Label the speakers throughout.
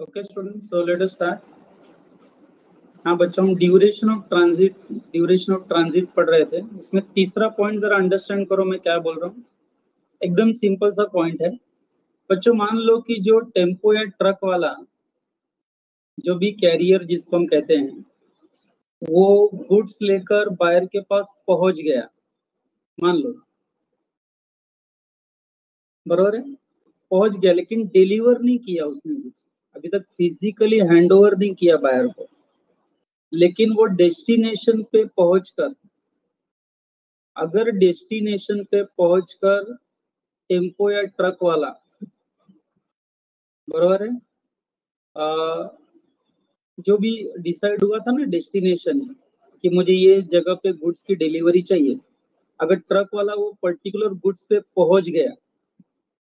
Speaker 1: Okay student, so let us start. हाँ बच्चों, हम ड्यूरेशन ऑफ ट्रांजिट पढ़ रहे थे। इसमें तीसरा पॉइंट जरा अंडरस्टैंड करो मैं क्या बोल रहा हूँ। एकदम सिंपल सा पॉइंट है बच्चों। मान लो कि जो टेम्पो या ट्रक वाला, जो भी कैरियर जिसको हम कहते हैं, वो गुड्स लेकर बायर के पास पहुंच गया, मान लो, बरोबर है, पहुंच गया, लेकिन डिलीवर नहीं किया उसने गुड्स, अभी तक फिजिकली हैंड ओवर नहीं किया बायर को। लेकिन वो डेस्टिनेशन पे पहुंचकर, अगर डेस्टिनेशन पे पहुंचकर टेम्पो या ट्रक वाला, बरोबर है, जो भी डिसाइड हुआ था ना डेस्टिनेशन, कि मुझे ये जगह पे गुड्स की डिलीवरी चाहिए, अगर ट्रक वाला वो पर्टिकुलर गुड्स पे पहुंच गया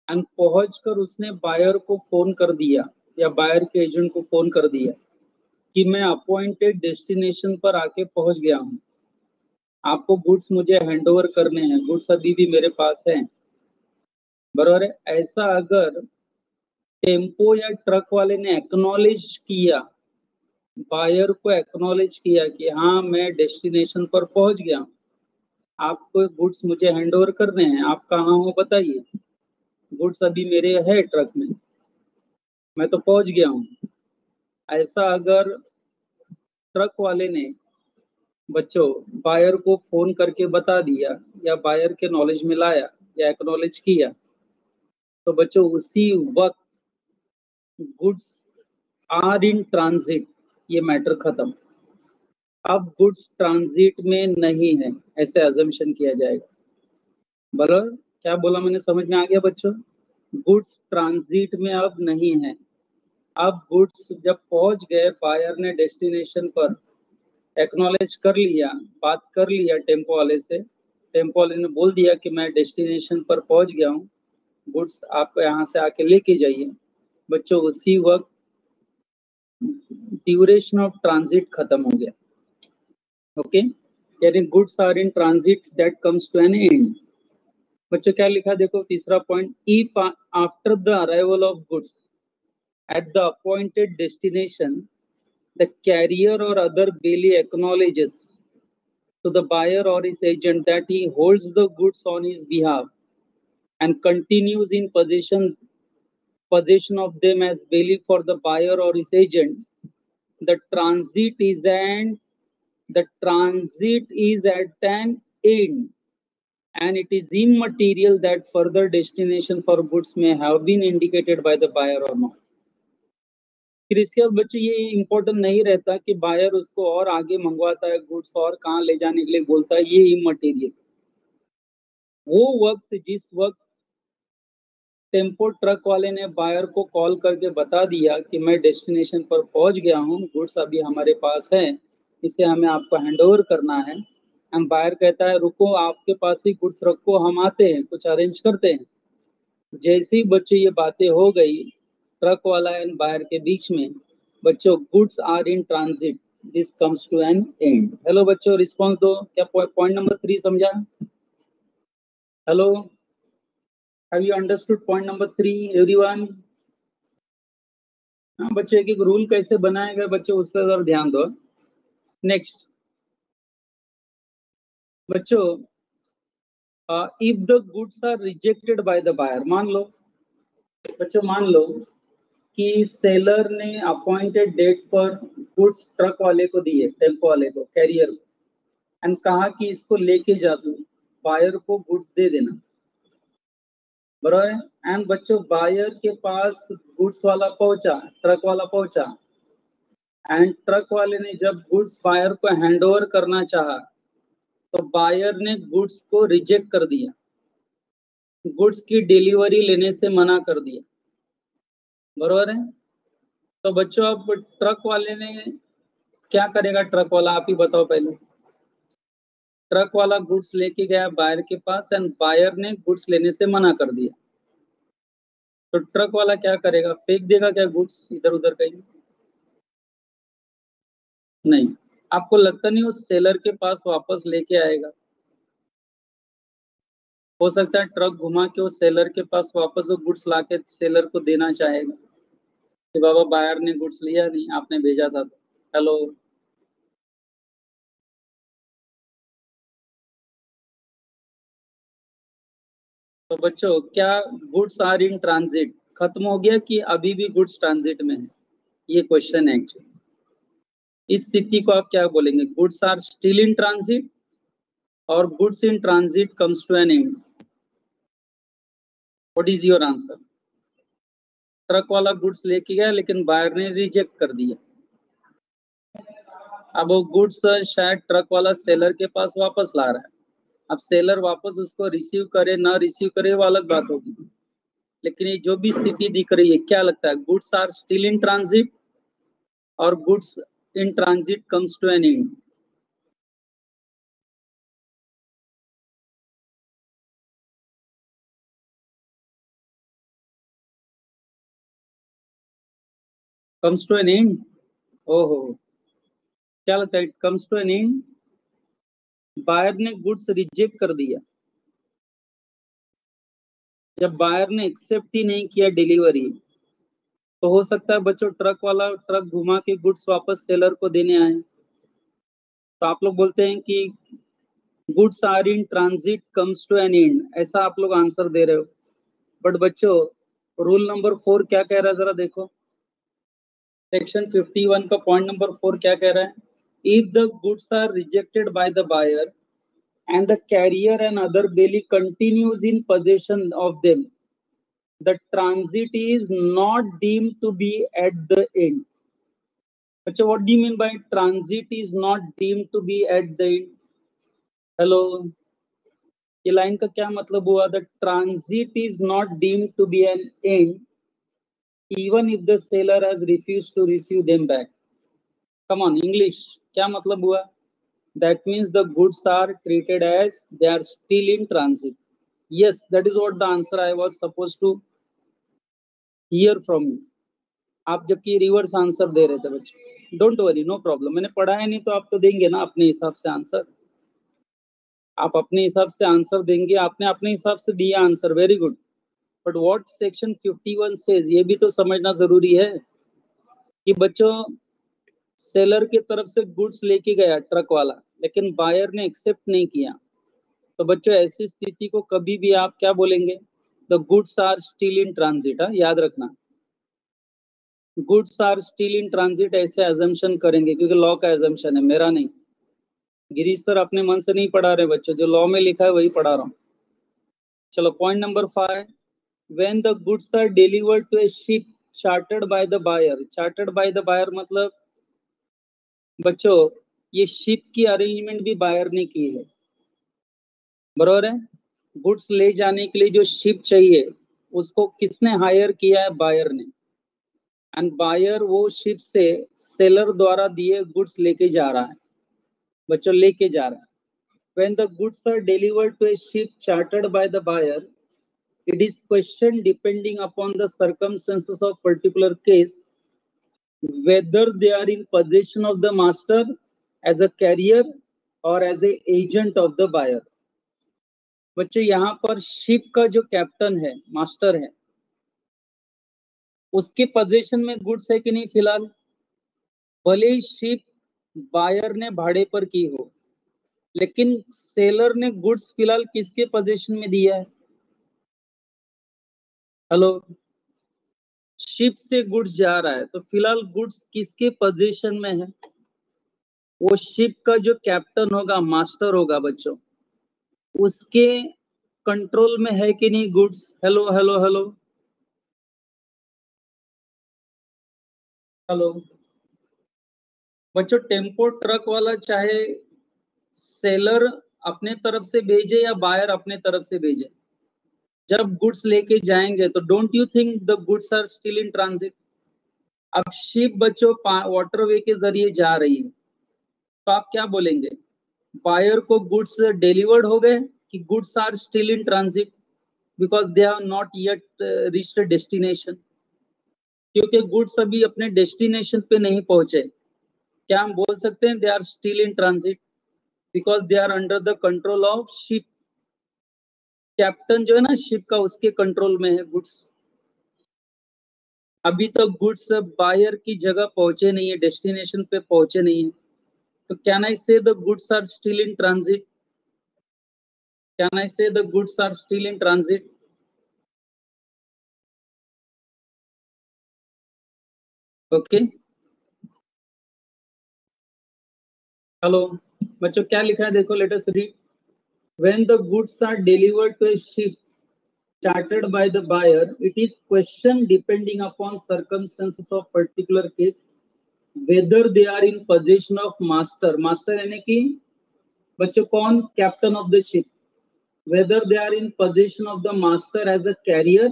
Speaker 1: एंड पहुंचकर उसने बायर को फोन कर दिया या बायर के एजेंट को फोन कर दिया कि मैं अपॉइंटेड डेस्टिनेशन पर आके पहुंच गया हूँ, आपको गुड्स मुझे हैंड ओवर करने हैं, गुड्स अभी भी मेरे पास है, बराबर है। ऐसा अगर टेम्पो या ट्रक वाले ने एक्नॉलेज किया, बायर को एक्नॉलेज किया कि हाँ मैं डेस्टिनेशन पर पहुंच गया, आपको गुड्स मुझे हैंड ओवर करने हैं, आप कहाँ हो बताइए, गुड्स अभी मेरे है ट्रक में, मैं तो पहुंच गया हूँ। ऐसा अगर ट्रक वाले ने बच्चों बायर को फोन करके बता दिया या बायर के नॉलेज में लाया या एक्नॉलेज किया, तो बच्चों उसी वक्त गुड्स आर इन ट्रांजिट, ये मैटर खत्म। अब गुड्स ट्रांजिट में नहीं है, ऐसे अजम्पशन किया जाएगा। बराबर क्या बोला मैंने, समझ में आ गया बच्चों? गुड्स ट्रांजिट में अब नहीं है। अब गुड्स जब पहुंच गए, बायर ने डेस्टिनेशन पर एक्नॉलेज कर लिया, बात कर लिया टेम्पो वाले से, टेम्पो वाले ने बोल दिया कि मैं डेस्टिनेशन पर पहुंच गया हूँ, गुड्स आप यहाँ से आके लेके जाइए, बच्चों उसी वक्त ड्यूरेशन ऑफ ट्रांजिट खत्म हो गया। ओके, यानी goods are in transit that comes to an end. बच्चों क्या लिखा देखो, तीसरा point, if after the arrival of goods at the appointed destination the carrier or other bailee acknowledges to the buyer or his agent that he holds the goods on his behalf and continues in possession of them as bailee for the buyer or his agent, the transit is at an end, and it is immaterial that further destination for goods may have been indicated by the buyer or not. फिर इसके बाद बच्चे ये important नहीं रहता कि buyer उसको और आगे मंगवाता है गुड्स और कहाँ ले जाने के लिए बोलता है, ये इमटेरियल। वो वक्त जिस वक्त टेम्पो ट्रक वाले ने बायर को कॉल करके बता दिया कि मैं डेस्टिनेशन पर पहुंच गया हूँ, गुड्स अभी हमारे पास है, इसे हमें आपको हैंडओवर करना है, हम बायर कहता है रुको आपके पास ही गुड्स रखो, हम आते हैं कुछ अरेंज करते हैं। जैसे ही बच्चे ये बातें हो गई ट्रक वाला एंड बायर के बीच में, बच्चों goods are in transit, this comes to an end. Hello बच्चों, रिस्पॉन्स दो, क्या पॉइंट नंबर 3 समझा? Hello, have you understood point number 3 everyone? हाँ बच्चे, एक एक रूल कैसे बनाए गए बच्चों उस पर जरा ध्यान दो। नेक्स्ट बच्चों, if the goods are rejected by the buyer, मान लो बच्चों, मान लो कि सेलर ने अपॉइंटेड डेट पर गुड्स ट्रक वाले को दिए, टेम्पो वाले को, कैरियर को, एंड कहा कि इसको लेके जा दो, बायर को गुड्स दे देना, बराबर है। एंड बच्चों बायर के पास गुड्स वाला पहुंचा, ट्रक वाला पहुंचा, एंड ट्रक वाले ने जब गुड्स बायर को हैंड ओवर करना चाहा तो बायर ने गुड्स को रिजेक्ट कर दिया, गुड्स की डिलीवरी लेने से मना कर दिया, बराबर है। तो बच्चों अब ट्रक वाले ने क्या करेगा, ट्रक वाला आप ही बताओ पहले। ट्रक वाला गुड्स लेके गया बायर के पास एंड बायर ने गुड्स लेने से मना कर दिया, तो ट्रक वाला क्या करेगा, फेंक देगा क्या गुड्स इधर उधर कहीं? नहीं। आपको लगता नहीं वो सेलर के पास वापस लेके आएगा? हो सकता है ट्रक घुमा के वो सेलर के पास वापस वो गुड्स लाके सेलर को देना चाहेगा, कि बाबा बायर ने गुड्स लिया नहीं, आपने भेजा था। हेलो, तो बच्चों क्या गुड्स आर इन ट्रांजिट खत्म हो गया कि अभी भी गुड्स ट्रांजिट में है? ये क्वेश्चन है एक्चुअली। इस स्थिति को आप क्या बोलेंगे? Goods are still in transit और goods in transit comes to an end. What is your answer? Truck वाला गुड्स लेके गया लेकिन बायर ने रिजेक्ट कर दिया। अब वो गुड्स शायद ट्रक वाला सेलर के पास वापस ला रहा है। अब सेलर वापस उसको रिसीव करे ना रिसीव करे वो अलग बात होगी, लेकिन ये जो भी स्थिति दिख रही है, क्या लगता है? Goods are still in transit और goods in transit comes to an end. Comes to an end. ओहो, क्या लगता है? It comes to an end. Buyer ने गुड्स रिजेक्ट कर दिया। जब बायर ने एक्सेप्ट ही नहीं किया डिलीवरी, तो हो सकता है बच्चों ट्रक वाला ट्रक घुमा के गुड्स वापस सेलर को देने आए। तो आप लोग बोलते हैं कि goods are in transit comes to an end, ऐसा आप लोग आंसर दे रहे हो। बट बच्चों रूल नंबर 4 क्या कह रहा है, जरा देखो। सेक्शन 51 का पॉइंट नंबर 4 क्या कह रहा है? If the goods are rejected by the buyer and the carrier and other belly continues in possession of them, the transit is not deemed to be at the end. अच्छा, what do you mean by transit is not deemed to be at the end? Hello, ये line का क्या मतलब हुआ? The transit is not deemed to be an end even if the seller has refused to receive them back. Come on English, क्या मतलब हुआ? That means the goods are treated as they are still in transit. Yes, that is what the answer I was supposed to hear from you. आप जबकि reverse answer दे रहे थे बच्चों। Don't worry, no problem. मैंने पढ़ा है नहीं तो आप तो देंगे ना अपने हिसाब से आंसर। आप अपने हिसाब से आंसर देंगे, आपने अपने हिसाब से दिया answer, very good. But what section 51 says, ये भी तो समझना जरूरी है कि बच्चों सेलर की तरफ से गुड्स लेके गया ट्रक वाला, लेकिन बायर ने एक्सेप्ट नहीं किया। तो बच्चों ऐसी स्थिति को कभी भी आप क्या बोलेंगे? The goods are still in transit. याद रखना, goods are still in transit ऐसे एजम्पशन करेंगे, क्योंकि लॉ का एजम्पशन है, मेरा नहीं। गिरीश सर अपने मन से नहीं पढ़ा रहे बच्चों, जो लॉ में लिखा है वही पढ़ा रहा हूँ। चलो point number 5, when the goods are delivered to a ship chartered by the buyer. Chartered by the buyer मतलब बच्चों ये शिप की अरेंजमेंट भी बायर ने की है, बरोबर है? गुड्स ले जाने के लिए जो शिप चाहिए उसको किसने हायर किया है? बायर ने। एंड बायर वो शिप से सेलर द्वारा दिए गुड्स लेके जा रहा है, बच्चों लेके जा रहा है। When the goods are delivered to a ship chartered by the buyer, it is questioned depending upon the circumstances of particular case whether they are in possession of the master as a carrier or as a agent of the buyer. बच्चों यहाँ पर ship का जो captain है, master है, उसके position में goods है कि नहीं फिलहाल? भले ही शिप बायर ने भाड़े पर की हो, लेकिन सेलर ने गुड्स फिलहाल किसके पोजीशन में दिया है? हेलो, शिप से गुड्स जा रहा है तो फिलहाल गुड्स किसके पोजीशन में है? वो शिप का जो कैप्टन होगा, मास्टर होगा बच्चों, उसके कंट्रोल में है कि नहीं goods? Hello hello hello hello बच्चों, टेम्पो ट्रक वाला चाहे सेलर अपने तरफ से भेजे या बायर अपने तरफ से भेजे, जब गुड्स लेके जाएंगे तो don't you think the goods are still in transit? अब शिप बच्चों वाटरवे के जरिए जा रही है, तो आप क्या बोलेंगे? बायर को गुड्स डिलीवर्ड हो गए कि goods are still in transit because they have not yet reached destination? क्योंकि गुड्स अभी अपने डेस्टिनेशन पे नहीं पहुंचे, क्या हम बोल सकते हैं they are still in transit because they are under the control of ship? Captain जो है ना शिप का, उसके कंट्रोल में है गुड्स। अभी तक गुड्स बायर की जगह पहुंचे नहीं है, डेस्टिनेशन पे पहुंचे नहीं है, तो can I say the goods are still in transit? Can I say the goods are still in transit? Okay, hello बच्चों, क्या लिखा है देखो, let us read. When the goods are delivered to a ship chartered by the buyer, it is question depending upon circumstances of particular case whether they are in possession of master. master यानी कि बच्चों कौन? Captain of the ship. whether they are in possession of the master as a carrier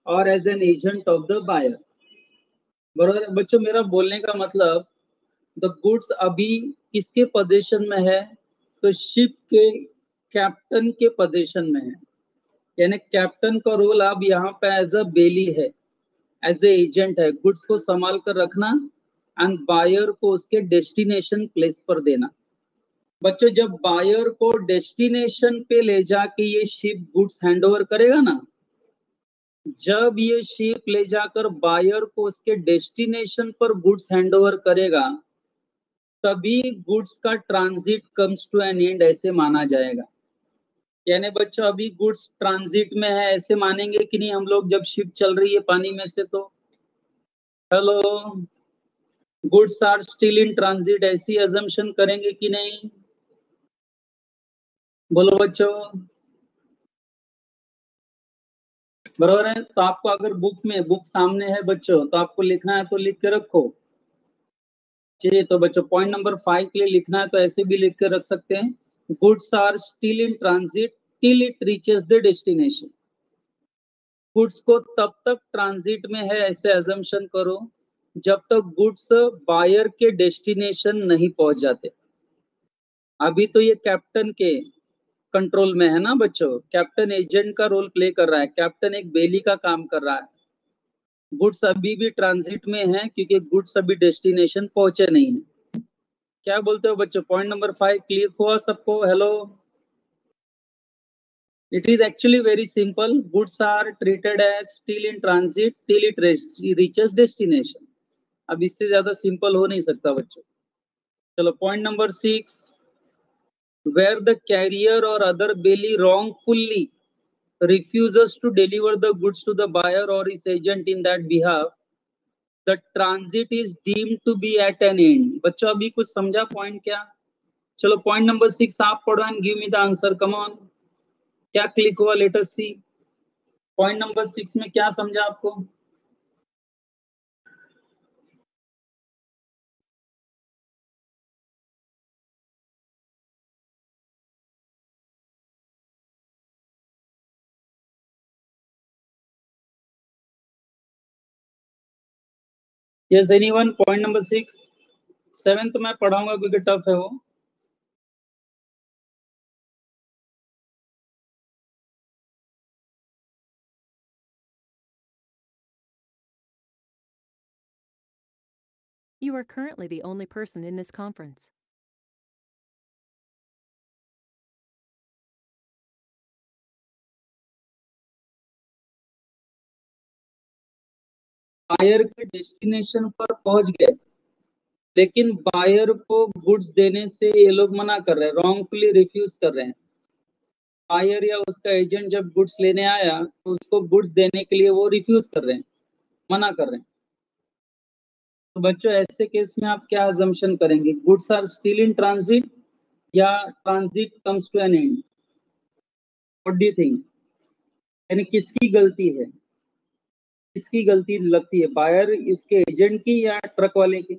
Speaker 1: or as an agent of the buyer. बराबर है बच्चों, मेरा बोलने का मतलब द गुड्स अभी किसके पोजीशन में है? तो शिप के कैप्टन के पोजीशन में है. यानी कैप्टन का रोल अब यहाँ पे एज अ बेली है, एज ए एजेंट है, गुड्स को संभाल कर रखना एंड बायर को उसके डेस्टिनेशन प्लेस पर देना. बच्चों जब बायर को डेस्टिनेशन पे ले जाके ये शिप गुड्स हैंडओवर करेगा ना, जब ये शिप ले जाकर बायर को उसके डेस्टिनेशन पर गुड्स हैंडओवर करेगा, तभी गुड्स का transit comes to an end, ऐसे माना जाएगा. यानी बच्चों अभी गुड्स ट्रांजिट में है, ऐसे मानेंगे कि नहीं हम लोग जब शिप चल रही है पानी में से? तो hello, goods are still in transit, ऐसी अजम्पशन करेंगे कि नहीं? बोलो बच्चों, बराबर है. तो आपको अगर बुक सामने है बच्चों, तो आपको लिखना है तो लिख के रखो. चलिए, तो बच्चों पॉइंट नंबर 5 के लिए लिखना है तो ऐसे भी लिख के रख सकते हैं, goods are still in transit till it reaches the destination. Goods को तब तक ट्रांजिट में है ऐसे अजम्पशन करो जब तक गुड्स बायर के डेस्टिनेशन नहीं पहुंच जाते. अभी तो ये कैप्टन के कंट्रोल में है ना बच्चों, कैप्टन एजेंट का रोल प्ले कर रहा है, कैप्टन एक बेली का काम कर रहा है. गुड्स अभी भी ट्रांजिट में है क्योंकि गुड्स अभी डेस्टिनेशन पहुंचे नहीं है. क्या बोलते हो बच्चों, पॉइंट नंबर 5 क्लियर हुआ सबको? Hello, it is actually very simple. Goods are treated as still in transit till it reaches destination. अब इससे ज्यादा सिंपल हो नहीं सकता बच्चों. चलो point number 6, where the carrier or other belly wrongfully refuses to deliver the goods to the buyer or his agent in that behalf, the transit is deemed to be at an end. बच्चों अभी कुछ समझा point क्या? चलो point number 6 आप पढ़ो and give me the answer. Come on, क्या click हुआ? लेट अस सी. पॉइंट नंबर 6 में क्या समझा आपको? Yes, anyone? Point number 6. 7th मैं पढ़ाऊंगा क्योंकि टफ है वो.
Speaker 2: You are currently the only person in this conference.
Speaker 1: Buyer के डेस्टिनेशन पर पहुंच गए, लेकिन बायर को गुड्स देने से ये लोग मना कर रहे हैं, रॉन्गफुली रिफ्यूज कर रहे हैं. बायर या उसका एजेंट जब गुड्स लेने आया तो उसको गुड्स देने के लिए वो रिफ्यूज कर रहे हैं, मना कर रहे हैं. तो बच्चों ऐसे केस में आप क्या अजम्पशन करेंगे? Goods are still in transit या transit comes to an end? What do you think? यानी किसकी गलती है, किसकी गलती लगती है, बायर इसके एजेंट की या ट्रक वाले की?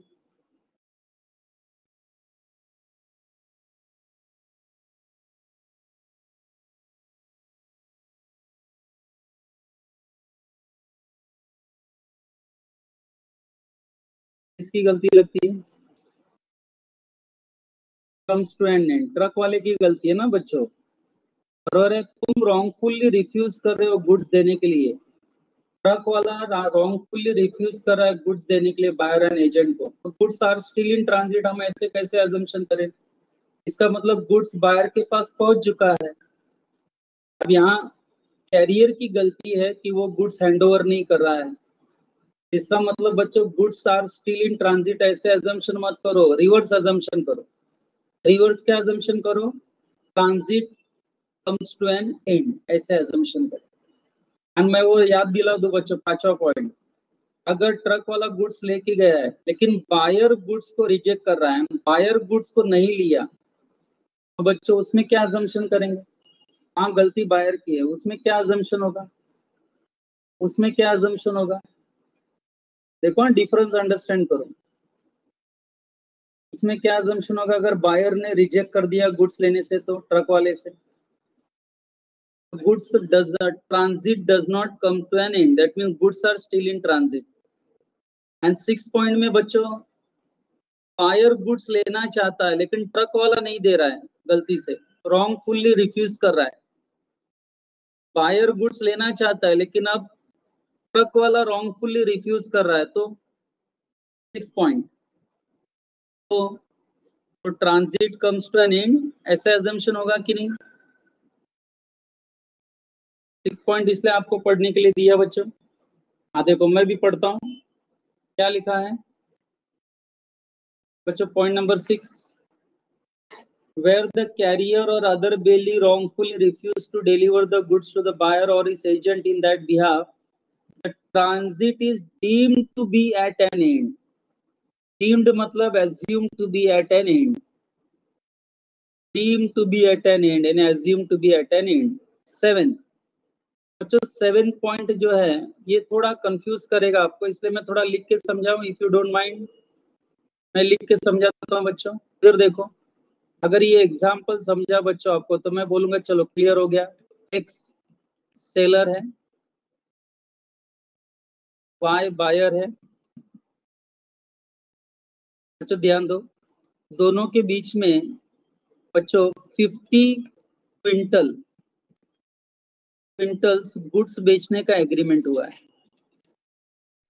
Speaker 1: किसकी गलती लगती है? Comes to an end, truck वाले की गलती है ना बच्चों. और तुम रॉन्गफुली रिफ्यूज कर रहे हो गुड्स देने के लिए, ट्रक वाला रॉन्गफुली रिफ्यूज कर रहा है गुड्स देने के लिए बायर एंड एजेंट को, तो goods are still in transit हम ऐसे कैसे अजम्पशन करें? इसका मतलब गुड्स बायर के पास पहुंच चुका है. अब यहाँ कैरियर की गलती है कि वो गुड्स हैंडओवर नहीं कर रहा है, इसका मतलब बच्चों goods are still in transit ऐसे अजम्पशन मत करो, रिवर्स अजम्पशन करो। रिवर्स क्या अजम्पशन करो? Transit comes to an end ऐसे अजम्पशन करो। एंड मैं वो याद दिला दूं बच्चों, 5वां पॉइंट, अगर ट्रक वाला गुड्स लेके गया है लेकिन बायर गुड्स को रिजेक्ट कर रहा है, बायर गुड्स को नहीं लिया, तो बच्चों उसमें क्या अजम्पशन करेंगे? हाँ, गलती बायर की है, उसमें क्या अजम्पशन होगा? उसमें क्या अजम्पशन होगा? देखो डिफरेंस अंडरस्टैंड करो। इसमें क्या अजम्पशन होगा अगर बायर ने रिजेक्ट कर दिया गुड्स लेने से, तो ट्रक वाले से goods does transit does not come to an end, that means goods are still in transit। And 6 point में बच्चों बायर गुड्स लेना चाहता है लेकिन ट्रक वाला नहीं दे रहा है, गलती से रॉन्गफुली रिफ्यूज कर रहा है। बायर गुड्स लेना चाहता है लेकिन अब ट्रक वाला रॉन्गफुली रिफ्यूज कर रहा है, तो 6 पॉइंट, तो transit comes to an end ऐसा एजम्पशन होगा कि नहीं? 6 पॉइंट इसलिए आपको पढ़ने के लिए दिया बच्चों। हाँ देखो मैं भी पढ़ता हूँ क्या लिखा है बच्चों। Point number 6, where the carrier or other bailee wrongfully refuse to deliver the goods to the buyer or his agent in that behalf, the transit is deemed to be at an end। deemed मतलब assumed to be at an end, deemed to be at an end and assumed to be at an end। 7 बच्चों 7 point जो है ये थोड़ा confuse करेगा आपको, इसलिए मैं थोड़ा लिख के समझाऊं, इफ यू डोंट माइंड। मैं लिख के समझाता हूँ बच्चों, फिर देखो अगर ये एग्जाम्पल समझा बच्चों आपको तो मैं बोलूंगा चलो क्लियर हो गया। एक्स सेलर है, वाई बायर है। बच्चों ध्यान दो, दोनों के बीच में बच्चों 50 क्विंटल्स गुड्स बेचने का एग्रीमेंट हुआ है।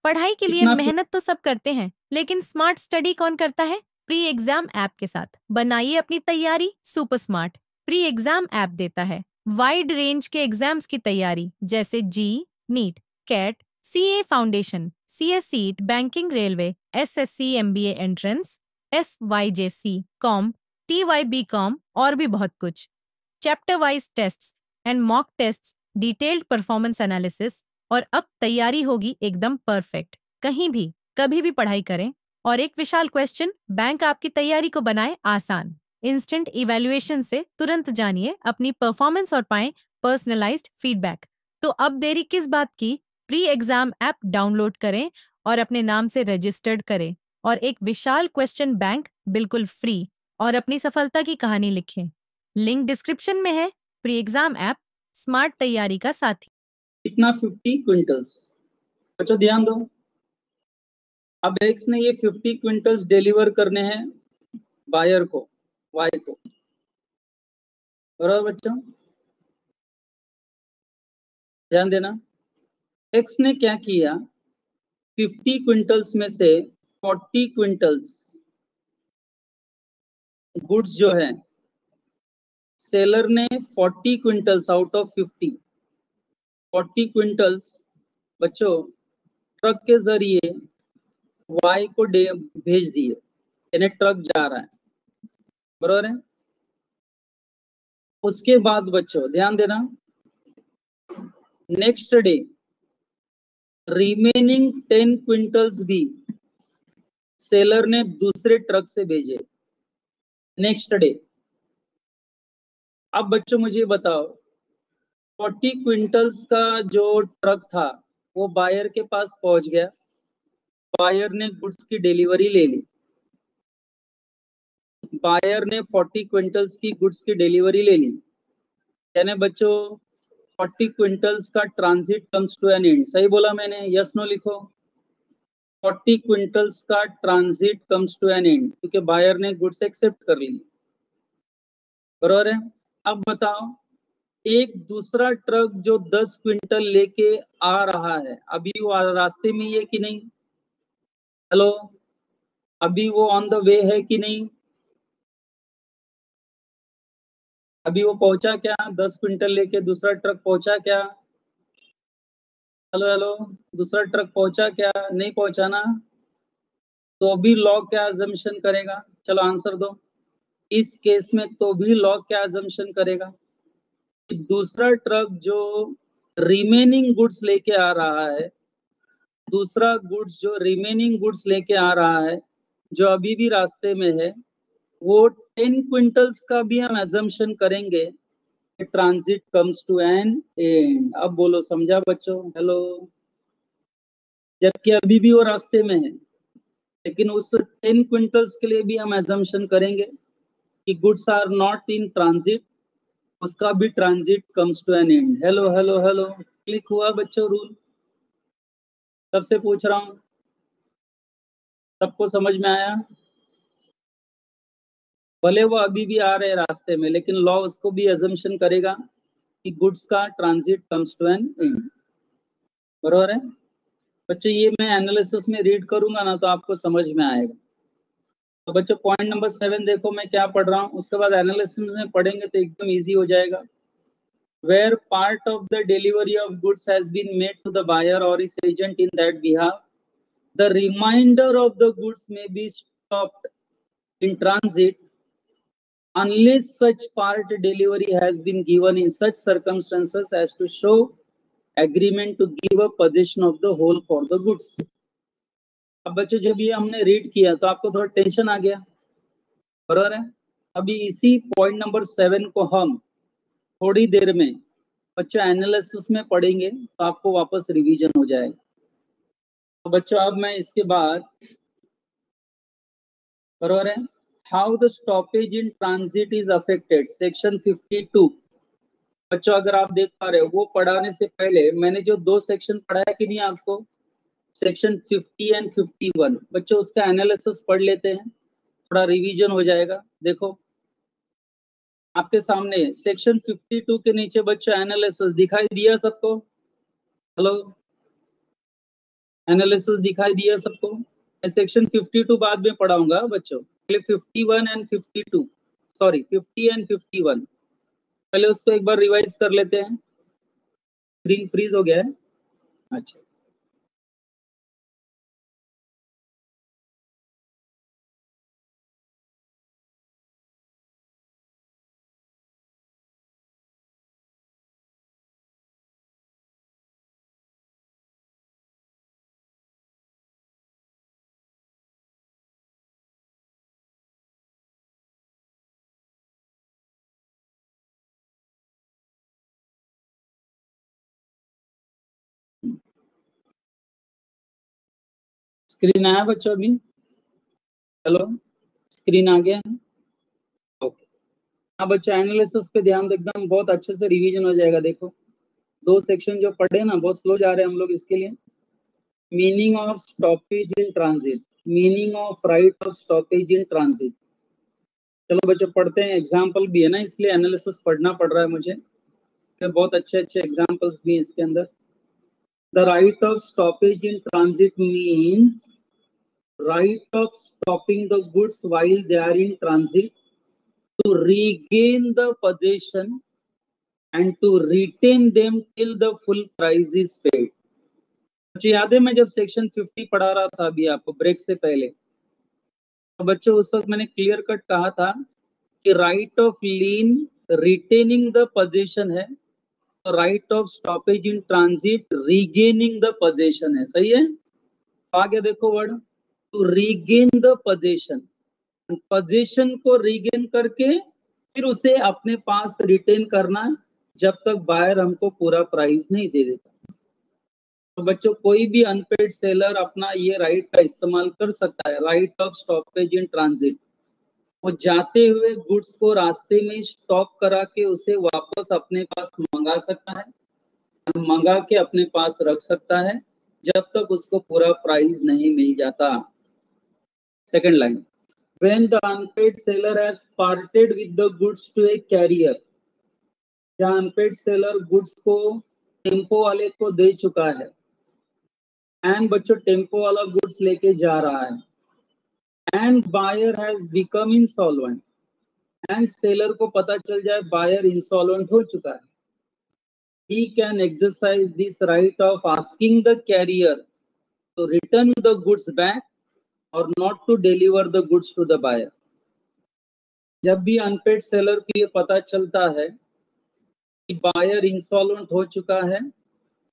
Speaker 3: पढ़ाई के लिए
Speaker 1: कितना
Speaker 3: मेहनत तो सब करते हैं, लेकिन स्मार्ट स्टडी कौन करता है? प्री एग्जाम ऐप के साथ बनाइए अपनी तैयारी super smart. Pre exam app देता है वाइड रेंज के एग्जाम्स की तैयारी, जैसे JEE, NEET, CAT, CA foundation, CSEET, banking, railway, SSC, MBA entrance, SYJC, com, TYB com और भी बहुत कुछ। Chapter wise tests and mock tests, detailed performance analysis, और अब तैयारी होगी एकदम परफेक्ट। कहीं भी कभी भी पढ़ाई करें, और एक विशाल क्वेश्चन बैंक आपकी तैयारी को बनाए आसान। इंस्टेंट इवैल्यूएशन से तुरंत जानिए अपनी परफॉर्मेंस और पाएं पर्सनलाइज्ड फीडबैक। तो अब देरी किस बात की? प्री एग्जाम ऐप डाउनलोड करें और अपने नाम से रजिस्टर्ड करें, और एक विशाल क्वेश्चन बैंक बिल्कुल फ्री, और अपनी सफलता की कहानी लिखें। लिंक डिस्क्रिप्शन में है। प्री एग्जाम ऐप स्मार्ट तैयारी का साथी।
Speaker 1: कितना 50 क्विंटल्स। बच्चों ध्यान दो, अब एक्स ने ये 50 क्विंटल्स डिलीवर करने हैं बायर को, वाई को, बराबर बच्चों ध्यान देना। एक्स ने क्या किया, 50 क्विंटल्स में से 40 क्विंटल्स गुड्स जो है, सेलर ने 40 क्विंटल्स आउट ऑफ 40 क्विंटल्स बच्चों ट्रक के जरिए वाई को भेज दिए, यानी ट्रक जा रहा है, बराबर है। उसके बाद बच्चों ध्यान देना, नेक्स्ट डे रिमेनिंग 10 क्विंटल्स भी सेलर ने दूसरे ट्रक से भेजे नेक्स्ट डे। अब बच्चों मुझे बताओ, 40 क्विंटल्स का जो ट्रक था वो बायर के पास पहुंच गया, बायर ने गुड्स की डिलीवरी ले ली, बायर ने 40 क्विंटल्स की गुड्स की डिलीवरी ले ली, यानी बच्चों 40 क्विंटल्स का transit comes to an end. सही बोला मैंने? यस नो लिखो। 40 क्विंटल्स का transit comes to an end, क्योंकि बायर ने गुड्स एक्सेप्ट कर ली, बराबर है। अब बताओ, एक दूसरा ट्रक जो 10 क्विंटल लेके आ रहा है, अभी वो रास्ते में ही है कि नहीं? हेलो, अभी वो ऑन द वे है कि नहीं? अभी वो पहुंचा क्या? 10 क्विंटल लेके दूसरा ट्रक पहुंचा क्या? हेलो हेलो, दूसरा ट्रक पहुंचा क्या? नहीं पहुंचा ना, तो भी लॉ क्या अजम्पशन करेगा? चलो आंसर दो। इस केस में तो भी लॉ क्या अजम्पशन करेगा? कि दूसरा ट्रक जो रिमेनिंग गुड्स लेके आ रहा है, दूसरा गुड्स जो रिमेनिंग गुड्स लेके आ रहा है, जो अभी भी रास्ते में है, वो 10 क्विंटल्स का भी हम अजम्पशन करेंगे। Transit comes to an end. अब बोलो, समझा बच्चों? हेलो, जबकि अभी भी वो रास्ते में है, लेकिन उस 10 क्विंटल्स के लिए भी हम एजम्पशन करेंगे कि goods are not in transit, उसका भी transit comes to an end. Hello hello hello, click हुआ बच्चों रूल? सबसे पूछ रहा हूँ, सबको समझ में आया? भले वो अभी भी आ रहे हैं रास्ते में, लेकिन लॉ उसको भी एजम्पशन करेगा कि गुड्स का transit comes to an end. बरोबर है बच्चों? ये मैं एनालिसिस में रीड करूंगा ना तो आपको समझ में आएगा। तो बच्चों पॉइंट नंबर 7 देखो मैं क्या पढ़ रहा हूँ, उसके बाद एनालिसिस में पढ़ेंगे तो एकदम इजी हो जाएगा। Where part of the delivery of goods has been made to the buyer or his agent in that behalf, the remainder of the goods may be stopped in transit unless such part delivery has been given in such circumstances as to show agreement to give up possession of the whole for the goods। अब बच्चों जब ये हमने read किया तो आपको थोड़ा tension आ गया, बराबर है? अभी इसी पॉइंट नंबर 7 को हम थोड़ी देर में बच्चों एनालिसिस में पढ़ेंगे तो आपको वापस रिवीजन हो जाएगा। तो बच्चों अब मैं इसके बाद, बराबर है, how the stoppage in transit is affected, section 52। बच्चों अगर आप देख पा रहे हो, वो पढ़ाने से पहले मैंने जो 2 सेक्शन पढ़ाया कि नहीं आपको, सेक्शन 50 एंड 51, बच्चों उसका एनालिसिस पढ़ लेते हैं, थोड़ा रिवीजन हो जाएगा। देखो आपके सामने सेक्शन 52 के नीचे बच्चों एनालिसिस दिखाई दिया सबको? हेलो, एनालिसिस दिखाई दिया सबको? मैं सेक्शन 52 बाद में पढ़ाऊंगा बच्चों, पहले 51 एंड 52, सॉरी 50 एंड 51, पहले उसको एक बार रिवाइज कर लेते हैं। स्क्रीन फ्रीज हो गया है? अच्छा, स्क्रीन आया बच्चों अभी? हेलो, स्क्रीन आ गया है? ओके। हाँ बच्चों एनालिसिस पे ध्यान दो, एकदम बहुत अच्छे से रिवीजन हो जाएगा। देखो 2 सेक्शन जो पढ़े ना, बहुत स्लो जा रहे हैं हम लोग इसके लिए। Meaning of stoppage in transit, meaning of right of stoppage in transit. चलो बच्चों पढ़ते हैं, एग्जाम्पल भी है ना इसलिए एनालिसिस पढ़ना पड़ रहा है मुझे, फिर बहुत अच्छे अच्छे एग्जाम्पल्स भी हैं इसके अंदर। The right of stoppage in transit means right of stopping the goods while they are in transit to regain the possession and to retain them till the full price is paid। मुझे याद है मैं जब section 50 पढ़ा रहा था अभी आपको ब्रेक से पहले, तो बच्चों उस वक्त मैंने क्लियर कट कहा था कि right of lien retaining the possession है, तो right of stoppage in transit regaining the possession है। सही है? आगे देखो word, to regain the possession, position को रीगेन करके फिर उसे अपने पास रिटेन करना जब तक बायर हमको पूरा प्राइस नहीं दे देता। तो बच्चों कोई भी अनपेड सेलर अपना ये राइट का इस्तेमाल कर सकता है, right of stoppage in transit. वो जाते हुए गुड्स को रास्ते में स्टॉप करा के उसे वापस अपने पास मंगा सकता है, मंगा के अपने पास रख सकता है जब तक उसको पूरा प्राइस नहीं मिल जाता। Second line, when the unpaid seller has parted with the goods to a carrier, जहां अनपेड सेलर गुड्स को टेम्पो वाले को दे चुका है, एंड बच्चों टेम्पो वाला गुड्स लेके जा रहा है, and buyer has become insolvent, and seller को पता चल जाए बायर इंसॉल्वेंट हो चुका है, he can exercise this right of asking the carrier to return the goods back or not to deliver the goods to the buyer. जब भी unpaid seller को ये पता चलता है कि बायर इंसॉल्वेंट हो चुका है,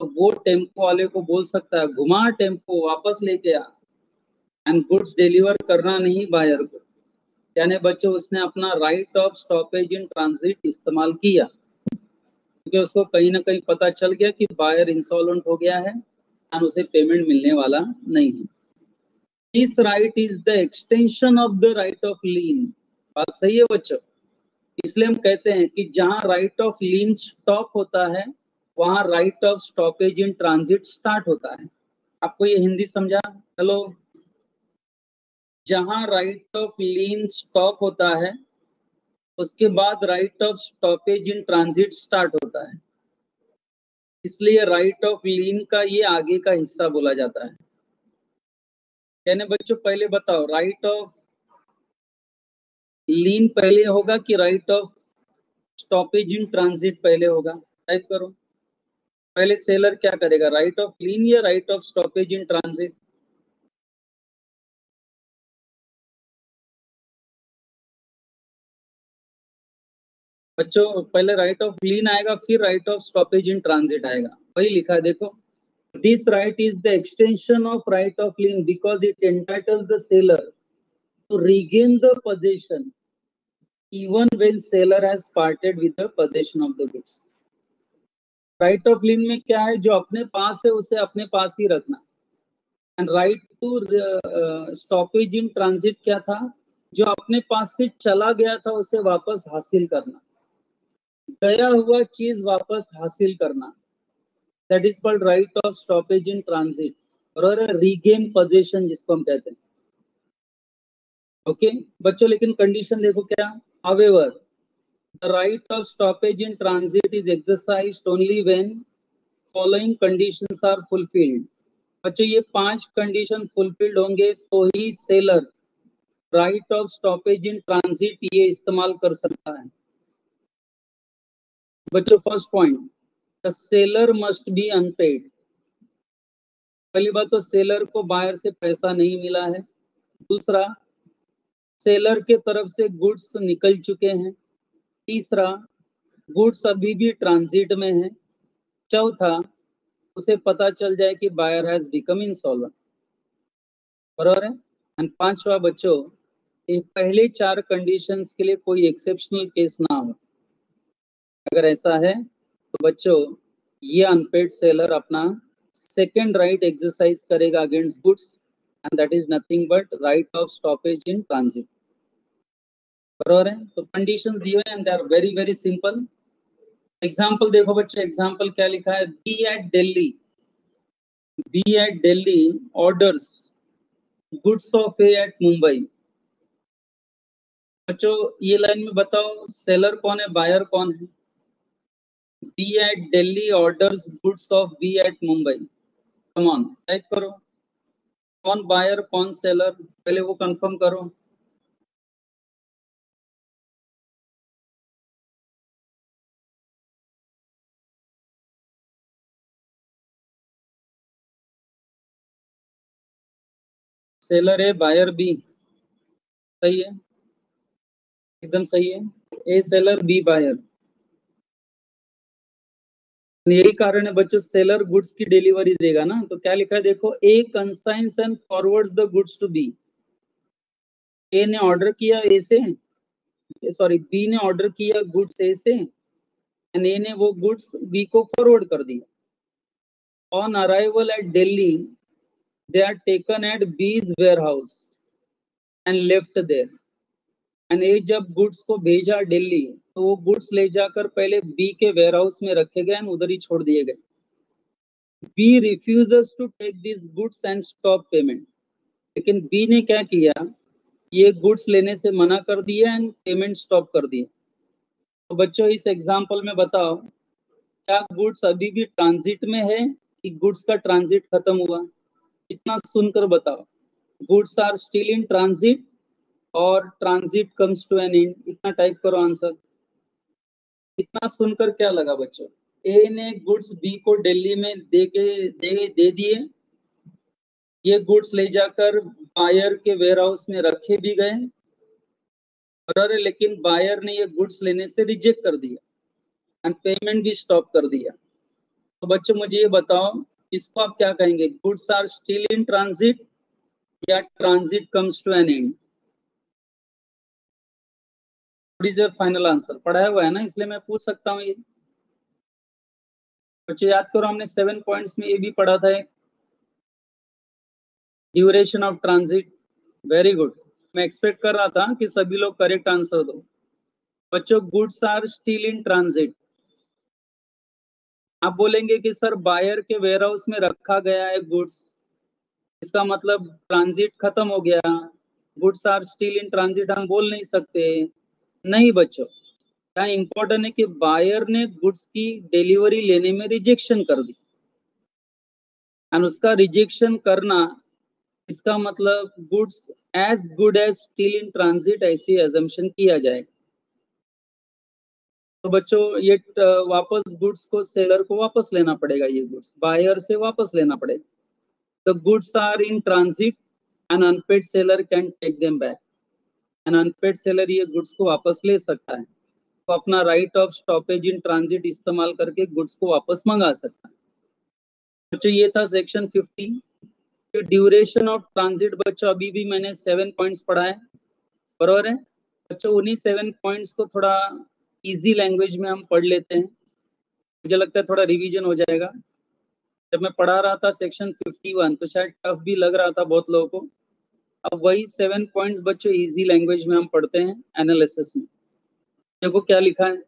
Speaker 1: तो वो टेम्पो वाले को बोल सकता है घुमा टेम्पो वापस लेके आ, एंड गुड्स डिलीवर करना नहीं बायर को। यानी बच्चों उसने अपना right of stoppage in transit इस्तेमाल किया, क्योंकि उसको कहीं ना कहीं पता चल गया कि बायर इंसॉल्वेंट हो गया है और उसे पेमेंट मिलने वाला नहीं है। This right is the extension of the right of lien. बात सही है बच्चों? इसलिए हम कहते हैं कि जहां राइट ऑफ लीन स्टॉप होता है वहां right of stoppage in transit start होता है। आपको ये हिंदी समझा? हेलो, जहां राइट ऑफ लीन स्टॉप होता है उसके बाद right of stoppage in transit start होता है, इसलिए राइट ऑफ लीन का ये आगे का हिस्सा बोला जाता है। यानी बच्चों पहले बताओ, राइट ऑफ लीन पहले होगा कि right of stoppage in transit पहले होगा? टाइप करो। पहले सेलर क्या करेगा, राइट ऑफ लीन या right of stoppage in transit? बच्चों पहले राइट ऑफ लीन आएगा, फिर right of stoppage in transit आएगा। वही लिखा है देखो, this right is the extension of right of lean because it entities the seller to regain the possession even when seller has parted with the possession of the goods. Right of lien में क्या है, जो अपने पास है उसे अपने पास ही रखना, and right to stoppage in transit क्या था, जो अपने पास से चला गया था उसे वापस हासिल करना, गया हुआ चीज वापस हासिल करना। That is called right of stoppage in transit, और रीगेन पोजेशन जिसको हम कहते हैं। ओके बच्चों, लेकिन कंडीशन देखो क्या, however the right of stoppage in transit is exercised only when following conditions are fulfilled। बच्चों ये 5 कंडीशन फुलफिल्ड होंगे तो ही seller right of stoppage in transit ये इस्तेमाल कर सकता है। बच्चों first point, the seller must be unpaid. पहली बात तो सेलर को बायर से पैसा नहीं मिला है। दूसरा, सेलर के तरफ से गुड्स निकल चुके हैं। तीसरा, गुड्स अभी भी ट्रांजिट में है। चौथा, उसे पता चल जाए कि बायर हैज बिकम इंसॉल्वेंट। बराबर है। एंड पांचवा बच्चों, ये पहले 4 कंडीशंस के लिए कोई एक्सेप्शनल केस ना हो। अगर ऐसा है तो बच्चों ये अनपेड सेलर अपना सेकेंड राइट एक्सरसाइज करेगा against goods, and that is nothing but right of stoppage in transit. बराबर है। तो कंडीशन दिए हुए and they are very very simple. Example देखो बच्चे, एग्जाम्पल क्या लिखा है, B at Delhi orders goods of A at Mumbai. बच्चों ये लाइन में बताओ सेलर कौन है, बायर कौन है? B at Delhi orders goods of B at Mumbai. Come on type करो, कौन बायर कौन सेलर, पहले वो कंफर्म करो। सेलर है, बायर बी, सही है, एकदम सही है। ए सेलर बी बायर। यही कारण है बच्चों सेलर गुड्स की डिलीवरी देगा ना, तो क्या लिखा है देखो, A consigns and forwards the goods to B. A ने ऑर्डर किया ए से, सॉरी बी ने ऑर्डर किया गुड्स ए से, एंड ए ने वो गुड्स बी को फॉरवर्ड कर दिया। On arrival at Delhi they are taken at B's warehouse and left there. And A जब गुड्स को भेजा दिल्ली तो वो गुड्स ले जाकर पहले बी के वेयरहाउस में रखे गए, उधर ही छोड़ दिए गए। B refuses to take this goods and stop payment. लेकिन बी ने क्या किया, ये गुड्स लेने से मना कर दिया एंड पेमेंट स्टॉप कर दिया। तो बच्चों इस एग्जांपल में बताओ, क्या गुड्स अभी भी ट्रांजिट में है कि गुड्स का ट्रांजिट खत्म हुआ? इतना सुनकर बताओ, goods are still in transit और transit comes to an end. इतना टाइप करो आंसर। इतना सुनकर क्या लगा बच्चों? ए ने गुड्स बी को दिल्ली में दे दिए। ये गुड्स ले जाकर बायर के वेयर हाउस में रखे भी गए, और लेकिन बायर ने ये गुड्स लेने से रिजेक्ट कर दिया एंड पेमेंट भी स्टॉप कर दिया। तो बच्चों मुझे ये बताओ, इसको आप क्या कहेंगे? Goods are still in transit या transit comes to an end? What is your final answer? पढ़ाया हुआ है ना, इसलिए मैं पूछ सकता हूँ ये। बच्चों याद करो, हमने 7 पॉइंट्स में ये भी पढ़ा था, duration of transit. Very good, मैं एक्सपेक्ट कर रहा था कि सभी लोग करेक्ट आंसर दो। बच्चों goods are still in transit, आप बोलेंगे कि सर बायर के वेयर हाउस में रखा गया है गुड्स, इसका मतलब ट्रांजिट खत्म हो गया, goods are still in transit हम बोल नहीं सकते। नहीं बच्चों, यहाँ इंपॉर्टेंट है कि बायर ने गुड्स की डिलीवरी लेने में रिजेक्शन कर दी, और उसका रिजेक्शन करना, इसका मतलब goods as good as still in transit ऐसी अजम्पशन किया जाएगा। तो बच्चों ये वापस गुड्स को सेलर को वापस लेना पड़ेगा, ये गुड्स बायर से वापस लेना पड़ेगा। The goods are in transit, an unpaid seller can take them back. An unpaid seller ये गुड्स को वापस ले सकता है, तो अपना right of stoppage in transit इस्तेमाल करके गुड्स को वापस मंगा सकता है। बच्चों ये था सेक्शन 50। ड्यूरेशन ऑफ ट्रांजिट बच्चों अभी भी मैंने 7 पॉइंट्स पढ़ा है, बरोबर है बच्चों? उन्हीं 7 पॉइंट्स को थोड़ा इजी लैंग्वेज में हम पढ़ लेते हैं, मुझे लगता है थोड़ा रिवीजन हो जाएगा। जब मैं पढ़ा रहा था सेक्शन 51 तो शायद टफ भी लग रहा था बहुत लोगों को। अब वही 7 पॉइंट्स बच्चों इजी लैंग्वेज में हम पढ़ते हैं एनालिसिस में। देखो क्या लिखा है,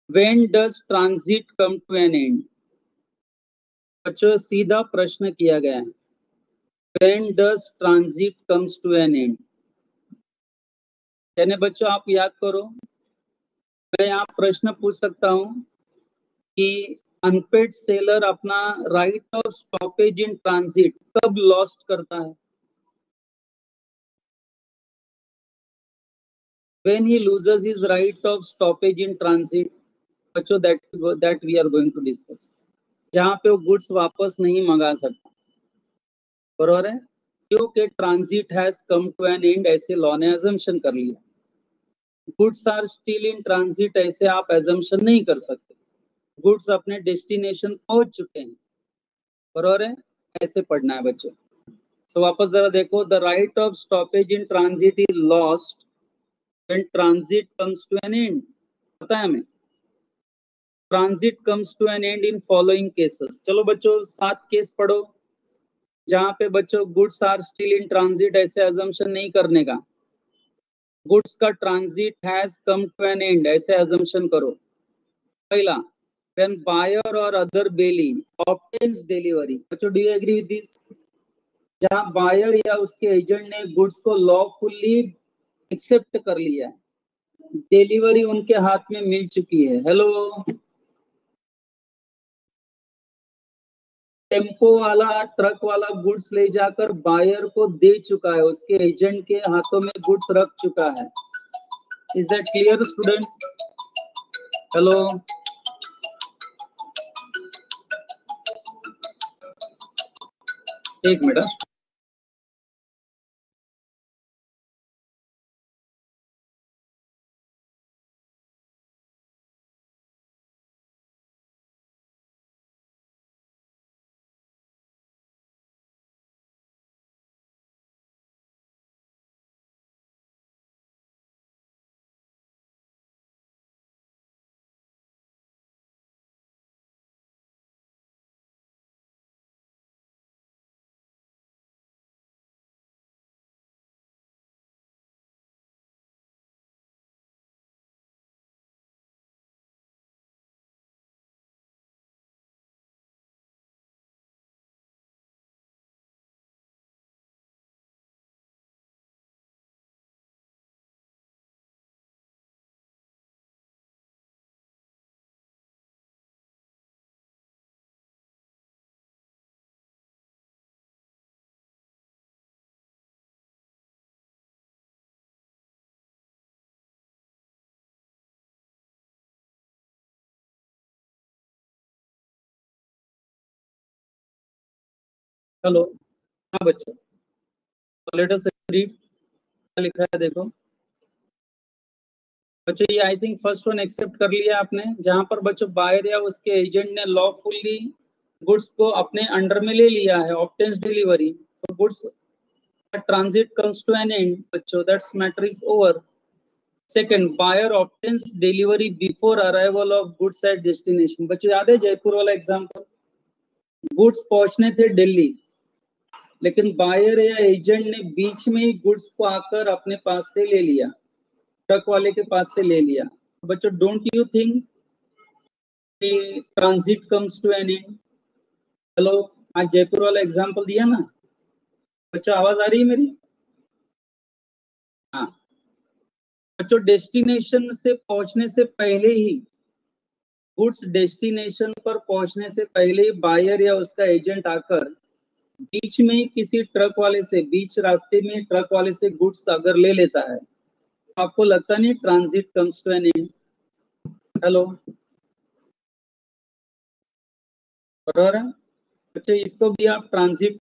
Speaker 1: when does transit come to an end? बच्चों सीधा प्रश्न किया गया है, when does transit comes to an end? यानी बच्चों आप याद करो, मैं यहाँ प्रश्न पूछ सकता हूँ कि अनपेड सेलर अपना right of stoppage in transit कब लॉस्ट करता है? when he loses his right of stoppage in transit। बच्चों that we are going to discuss, जहाँ पे वो गुड्स वापस नहीं मंगा सकता, बरोबर है? क्योंकि transit has come to an end ऐसे लॉ ने अजम्पशन कर लिया। Goods are still in transit ऐसे आप अजम्पशन नहीं कर सकते, गुड्स अपने डेस्टिनेशन पहुंच चुके हैं, बरोबर है? ऐसे पढ़ना है बच्चों। सो वापस जरा देखो, the right of stoppage in transit is lost when transit comes to an end. पता है हमें, transit comes to an end in following cases. चलो बच्चों 7 केस पढ़ो, जहां पे बच्चों goods are still in transit ऐसे अजम्पशन नहीं करने का, गुड्स का transit has come to an end ऐसे अजम्पशन करो। पहला, व्हेन बायर और अदर बेली ऑब्टेन्स डिलीवरी। बच्चों do you agree with this? जहां बायर या उसके एजेंट ने गुड्स को लॉफुली एक्सेप्ट कर लिया है, डिलीवरी उनके हाथ में मिल चुकी है। हेलो, टेम्पो वाला ट्रक वाला गुड्स ले जाकर बायर को दे चुका है, उसके एजेंट के हाथों में गुड्स रख चुका है। Is that clear student? Hello, एक मिनट। हेलो, हाँ बच्चों, लेट अस रीड, क्या लिखा है देखो बच्चों। ये I think first one accept कर लिया आपने, जहां पर बच्चों बायर या उसके एजेंट ने लॉफुली गुड्स को अपने अंडर में ले लिया है, ऑब्टेन्स डिलीवरी, तो goods transit comes to an end बच्चों, that's matter is over. Second, buyer obtains delivery before arrival of goods at destination. बच्चों याद है जयपुर वाला एग्जांपल, गुड्स पहुंचने थे दिल्ली, लेकिन बायर या एजेंट ने बीच में ही गुड्स को आकर अपने पास से ले लिया, ट्रक वाले के पास से ले लिया। बच्चों don't you think transit comes to an end? Hello, आज जयपुर वाला एग्जांपल दिया ना बच्चों, आवाज आ रही है मेरी? हाँ बच्चों, डेस्टिनेशन से पहुंचने से पहले ही, गुड्स डेस्टिनेशन पर पहुंचने से पहले ही बायर या उसका एजेंट आकर बीच में ही किसी ट्रक वाले से, बीच रास्ते में ट्रक वाले से गुड्स अगर ले लेता है, तो आपको लगता नहीं transit comes to an end? Hello, बराबर है बच्चे, इसको भी आप ट्रांजिट